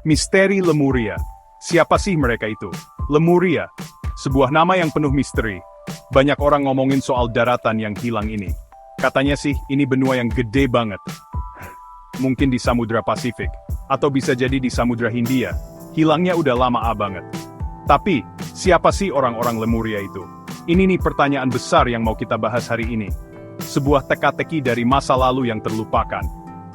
Misteri Lemuria. Siapa sih mereka itu? Lemuria, sebuah nama yang penuh misteri. Banyak orang ngomongin soal daratan yang hilang ini. Katanya sih, ini benua yang gede banget. Mungkin di Samudra Pasifik, atau bisa jadi di Samudra Hindia. Hilangnya udah lama banget. Tapi, siapa sih orang-orang Lemuria itu? Ini nih pertanyaan besar yang mau kita bahas hari ini. Sebuah teka-teki dari masa lalu yang terlupakan.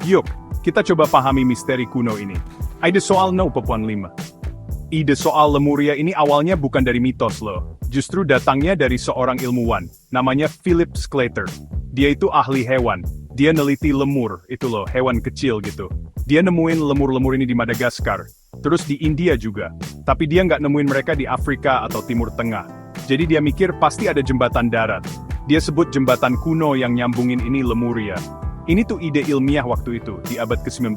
Yuk, kita coba pahami misteri kuno ini. Ide soal No Papuan 5. Ide soal Lemuria ini awalnya bukan dari mitos loh. Justru datangnya dari seorang ilmuwan, namanya Philip Sclater. Dia itu ahli hewan. Dia neliti lemur, itu loh, hewan kecil gitu. Dia nemuin lemur-lemur ini di Madagaskar. Terus di India juga. Tapi dia nggak nemuin mereka di Afrika atau Timur Tengah. Jadi dia mikir pasti ada jembatan darat. Dia sebut jembatan kuno yang nyambungin ini Lemuria. Ini tuh ide ilmiah waktu itu, di abad ke-19.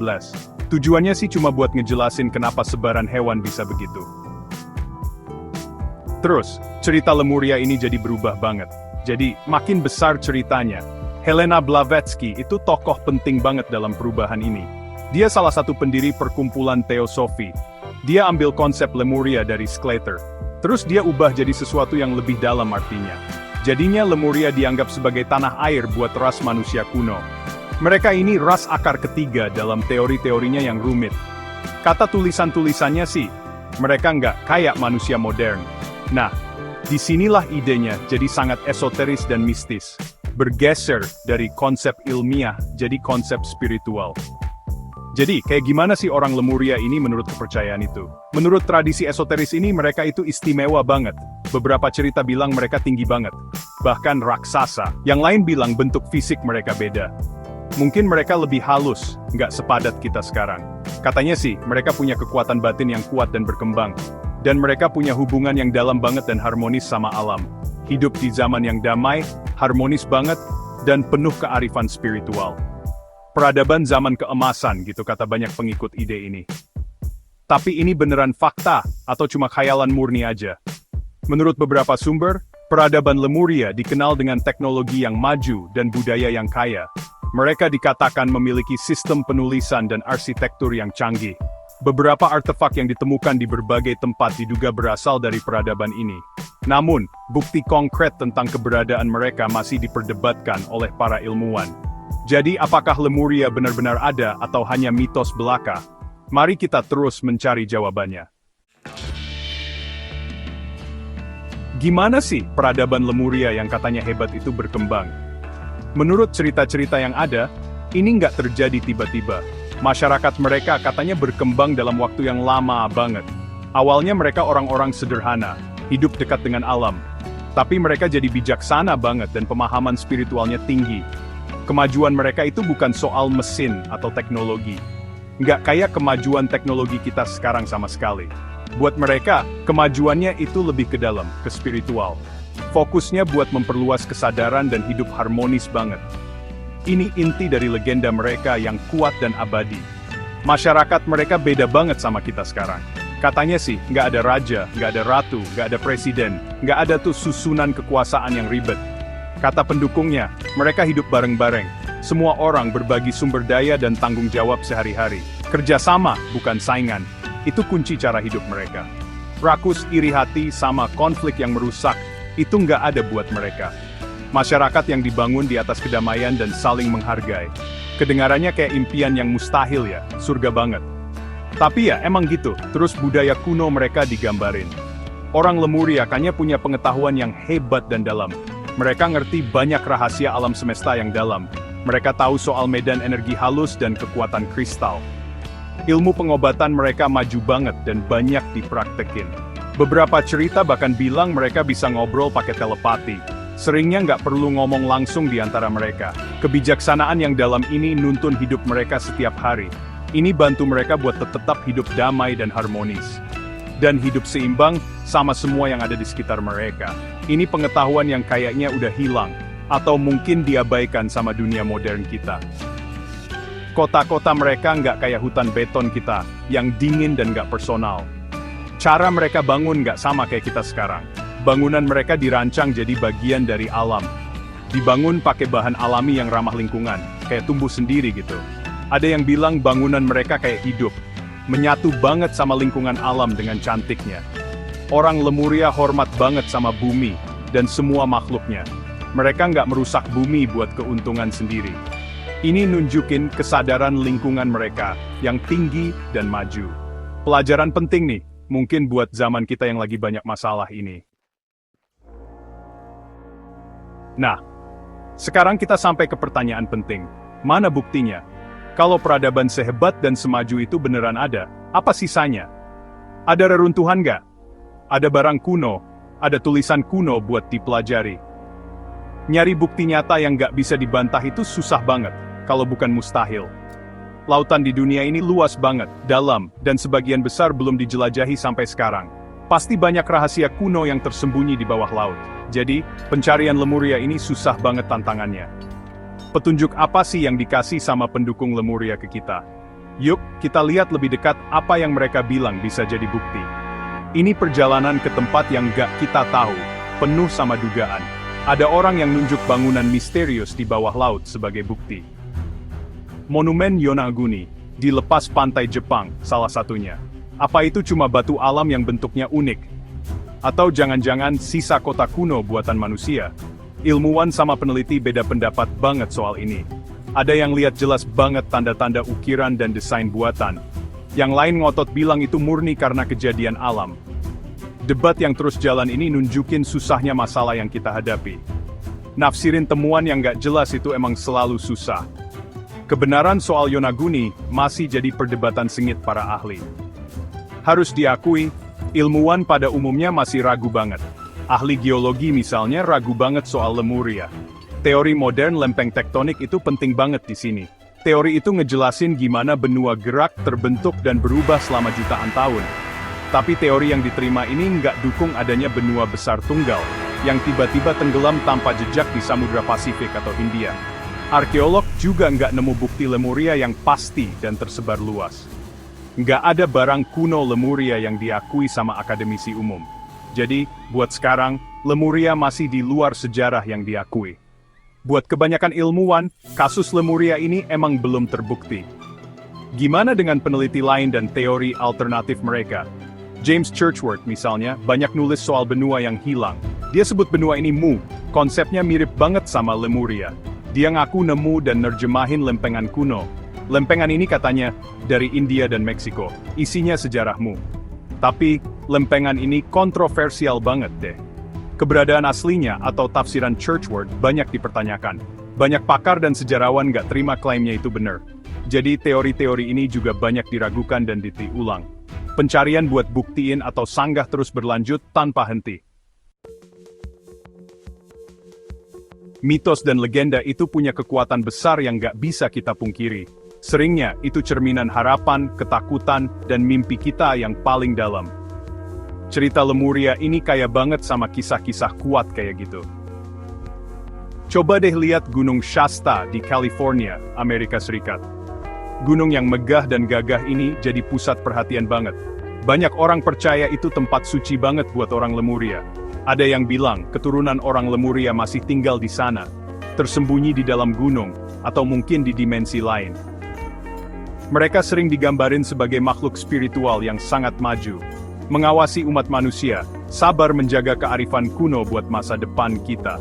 Tujuannya sih cuma buat ngejelasin kenapa sebaran hewan bisa begitu. Terus, cerita Lemuria ini jadi berubah banget. Jadi, makin besar ceritanya. Helena Blavatsky itu tokoh penting banget dalam perubahan ini. Dia salah satu pendiri perkumpulan teosofi. Dia ambil konsep Lemuria dari Sclater. Terus dia ubah jadi sesuatu yang lebih dalam artinya. Jadinya Lemuria dianggap sebagai tanah air buat ras manusia kuno. Mereka ini ras akar ketiga dalam teori-teorinya yang rumit. Kata tulisan-tulisannya sih, mereka nggak kayak manusia modern. Nah, disinilah idenya jadi sangat esoteris dan mistis. Bergeser dari konsep ilmiah jadi konsep spiritual. Jadi, kayak gimana sih orang Lemuria ini menurut kepercayaan itu? Menurut tradisi esoteris ini mereka itu istimewa banget. Beberapa cerita bilang mereka tinggi banget. Bahkan raksasa. Yang lain bilang bentuk fisik mereka beda. Mungkin mereka lebih halus, nggak sepadat kita sekarang. Katanya sih, mereka punya kekuatan batin yang kuat dan berkembang. Dan mereka punya hubungan yang dalam banget dan harmonis sama alam. Hidup di zaman yang damai, harmonis banget, dan penuh kearifan spiritual. Peradaban zaman keemasan gitu kata banyak pengikut ide ini. Tapi ini beneran fakta, atau cuma khayalan murni aja? Menurut beberapa sumber, peradaban Lemuria dikenal dengan teknologi yang maju dan budaya yang kaya. Mereka dikatakan memiliki sistem penulisan dan arsitektur yang canggih. Beberapa artefak yang ditemukan di berbagai tempat diduga berasal dari peradaban ini. Namun, bukti konkret tentang keberadaan mereka masih diperdebatkan oleh para ilmuwan. Jadi, apakah Lemuria benar-benar ada atau hanya mitos belaka? Mari kita terus mencari jawabannya. Gimana sih peradaban Lemuria yang katanya hebat itu berkembang? Menurut cerita-cerita yang ada, ini nggak terjadi tiba-tiba. Masyarakat mereka katanya berkembang dalam waktu yang lama banget. Awalnya mereka orang-orang sederhana, hidup dekat dengan alam. Tapi mereka jadi bijaksana banget dan pemahaman spiritualnya tinggi. Kemajuan mereka itu bukan soal mesin atau teknologi. Nggak kayak kemajuan teknologi kita sekarang sama sekali. Buat mereka, kemajuannya itu lebih ke dalam, ke spiritual. Fokusnya buat memperluas kesadaran dan hidup harmonis banget. Ini inti dari legenda mereka yang kuat dan abadi. Masyarakat mereka beda banget sama kita sekarang. Katanya sih, nggak ada raja, nggak ada ratu, nggak ada presiden, nggak ada tuh susunan kekuasaan yang ribet. Kata pendukungnya, mereka hidup bareng-bareng. Semua orang berbagi sumber daya dan tanggung jawab sehari-hari. Kerjasama, bukan saingan. Itu kunci cara hidup mereka. Rakus, iri hati, sama konflik yang merusak, itu nggak ada buat mereka. Masyarakat yang dibangun di atas kedamaian dan saling menghargai. Kedengarannya kayak impian yang mustahil ya, surga banget. Tapi ya, emang gitu, terus budaya kuno mereka digambarin. Orang Lemuria kayaknya punya pengetahuan yang hebat dan dalam. Mereka ngerti banyak rahasia alam semesta yang dalam. Mereka tahu soal medan energi halus dan kekuatan kristal. Ilmu pengobatan mereka maju banget dan banyak dipraktekin. Beberapa cerita bahkan bilang mereka bisa ngobrol pakai telepati. Seringnya nggak perlu ngomong langsung di antara mereka. Kebijaksanaan yang dalam ini nuntun hidup mereka setiap hari. Ini bantu mereka buat tetap hidup damai dan harmonis. Dan hidup seimbang sama semua yang ada di sekitar mereka. Ini pengetahuan yang kayaknya udah hilang. Atau mungkin diabaikan sama dunia modern kita. Kota-kota mereka nggak kayak hutan beton kita, yang dingin dan nggak personal. Cara mereka bangun nggak sama kayak kita sekarang. Bangunan mereka dirancang jadi bagian dari alam. Dibangun pakai bahan alami yang ramah lingkungan, kayak tumbuh sendiri gitu. Ada yang bilang bangunan mereka kayak hidup. menyatu banget sama lingkungan alam dengan cantiknya. Orang Lemuria hormat banget sama bumi, dan semua makhluknya. Mereka nggak merusak bumi buat keuntungan sendiri. Ini nunjukin kesadaran lingkungan mereka, yang tinggi dan maju. Pelajaran penting nih, mungkin buat zaman kita yang lagi banyak masalah ini. Nah, sekarang kita sampai ke pertanyaan penting. Mana buktinya? Kalau peradaban sehebat dan semaju itu beneran ada, apa sisanya? Ada reruntuhan nggak? Ada barang kuno, ada tulisan kuno buat dipelajari. Nyari bukti nyata yang nggak bisa dibantah itu susah banget, kalau bukan mustahil. Lautan di dunia ini luas banget, dalam, dan sebagian besar belum dijelajahi sampai sekarang. Pasti banyak rahasia kuno yang tersembunyi di bawah laut. Jadi, pencarian Lemuria ini susah banget tantangannya. Petunjuk apa sih yang dikasih sama pendukung Lemuria ke kita? Yuk, kita lihat lebih dekat apa yang mereka bilang bisa jadi bukti. Ini perjalanan ke tempat yang gak kita tahu, penuh sama dugaan. Ada orang yang nunjuk bangunan misterius di bawah laut sebagai bukti. Monumen Yonaguni, di lepas pantai Jepang, salah satunya. Apa itu cuma batu alam yang bentuknya unik? Atau jangan-jangan sisa kota kuno buatan manusia? Ilmuwan sama peneliti beda pendapat banget soal ini. Ada yang lihat jelas banget tanda-tanda ukiran dan desain buatan. Yang lain ngotot bilang itu murni karena kejadian alam. Debat yang terus jalan ini nunjukin susahnya masalah yang kita hadapi. Nafsirin temuan yang gak jelas itu emang selalu susah. Kebenaran soal Yonaguni masih jadi perdebatan sengit para ahli. Harus diakui, ilmuwan pada umumnya masih ragu banget. Ahli geologi misalnya ragu banget soal Lemuria. Teori modern lempeng tektonik itu penting banget di sini. Teori itu ngejelasin gimana benua gerak, terbentuk dan berubah selama jutaan tahun. Tapi teori yang diterima ini nggak dukung adanya benua besar tunggal, yang tiba-tiba tenggelam tanpa jejak di Samudra Pasifik atau Hindia. Arkeolog juga nggak nemu bukti Lemuria yang pasti dan tersebar luas. Nggak ada barang kuno Lemuria yang diakui sama akademisi umum. Jadi, buat sekarang, Lemuria masih di luar sejarah yang diakui. Buat kebanyakan ilmuwan, kasus Lemuria ini emang belum terbukti. Gimana dengan peneliti lain dan teori alternatif mereka? James Churchward misalnya, banyak nulis soal benua yang hilang. Dia sebut benua ini Mu, konsepnya mirip banget sama Lemuria. Dia ngaku nemu dan nerjemahin lempengan kuno. Lempengan ini katanya, dari India dan Meksiko, isinya sejarah Mu. Tapi, lempengan ini kontroversial banget deh. Keberadaan aslinya atau tafsiran Churchward banyak dipertanyakan. Banyak pakar dan sejarawan nggak terima klaimnya itu benar. Jadi teori-teori ini juga banyak diragukan dan ditiulang. Pencarian buat buktiin atau sanggah terus berlanjut tanpa henti. Mitos dan legenda itu punya kekuatan besar yang nggak bisa kita pungkiri. Seringnya itu cerminan harapan, ketakutan, dan mimpi kita yang paling dalam. Cerita Lemuria ini kaya banget sama kisah-kisah kuat kayak gitu. Coba deh lihat Gunung Shasta di California, Amerika Serikat. Gunung yang megah dan gagah ini jadi pusat perhatian banget. Banyak orang percaya itu tempat suci banget buat orang Lemuria. Ada yang bilang keturunan orang Lemuria masih tinggal di sana, tersembunyi di dalam gunung, atau mungkin di dimensi lain. Mereka sering digambarin sebagai makhluk spiritual yang sangat maju, mengawasi umat manusia, sabar menjaga kearifan kuno buat masa depan kita.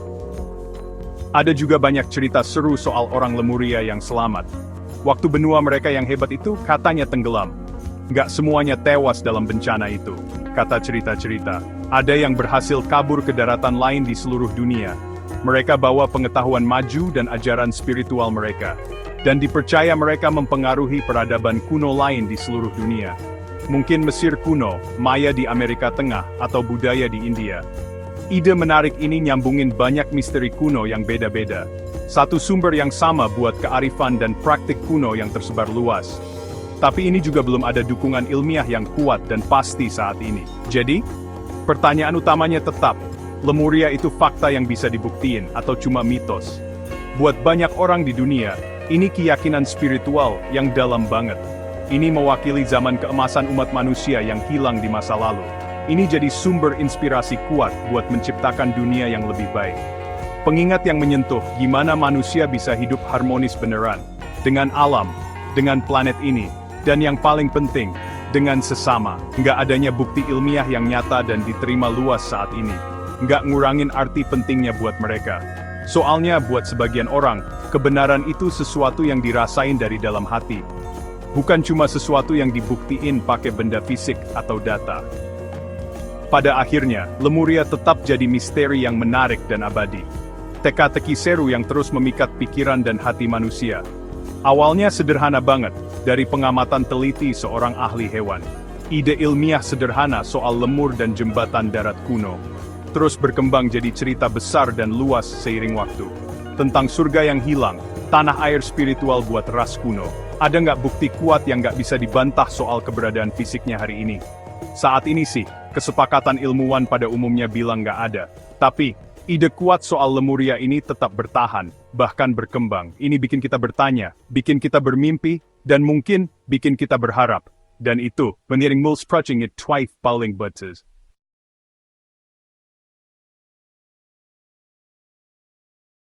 Ada juga banyak cerita seru soal orang Lemuria yang selamat. Waktu benua mereka yang hebat itu katanya tenggelam. Nggak semuanya tewas dalam bencana itu, kata cerita-cerita. Ada yang berhasil kabur ke daratan lain di seluruh dunia. Mereka bawa pengetahuan maju dan ajaran spiritual mereka. Dan dipercaya mereka mempengaruhi peradaban kuno lain di seluruh dunia. Mungkin Mesir kuno, Maya di Amerika Tengah, atau budaya di India. Ide menarik ini nyambungin banyak misteri kuno yang beda-beda. Satu sumber yang sama buat kearifan dan praktik kuno yang tersebar luas. Tapi ini juga belum ada dukungan ilmiah yang kuat dan pasti saat ini. Jadi, pertanyaan utamanya tetap, Lemuria itu fakta yang bisa dibuktiin atau cuma mitos? Buat banyak orang di dunia, ini keyakinan spiritual yang dalam banget. Ini mewakili zaman keemasan umat manusia yang hilang di masa lalu. Ini jadi sumber inspirasi kuat buat menciptakan dunia yang lebih baik. Pengingat yang menyentuh gimana manusia bisa hidup harmonis beneran, dengan alam, dengan planet ini, dan yang paling penting, dengan sesama. Nggak adanya bukti ilmiah yang nyata dan diterima luas saat ini. Nggak ngurangin arti pentingnya buat mereka. Soalnya buat sebagian orang, kebenaran itu sesuatu yang dirasain dari dalam hati. Bukan cuma sesuatu yang dibuktiin pakai benda fisik atau data. Pada akhirnya, Lemuria tetap jadi misteri yang menarik dan abadi. Teka-teki seru yang terus memikat pikiran dan hati manusia. Awalnya sederhana banget, dari pengamatan teliti seorang ahli hewan. Ide ilmiah sederhana soal lemur dan jembatan darat kuno. Terus berkembang jadi cerita besar dan luas seiring waktu. Tentang surga yang hilang, tanah air spiritual buat ras kuno. Ada nggak bukti kuat yang nggak bisa dibantah soal keberadaan fisiknya hari ini? Saat ini sih, kesepakatan ilmuwan pada umumnya bilang nggak ada. Tapi, ide kuat soal Lemuria ini tetap bertahan, bahkan berkembang. Ini bikin kita bertanya, bikin kita bermimpi, dan mungkin bikin kita berharap. Dan itu, wanneer ik mulspraching het twijf pauling butters.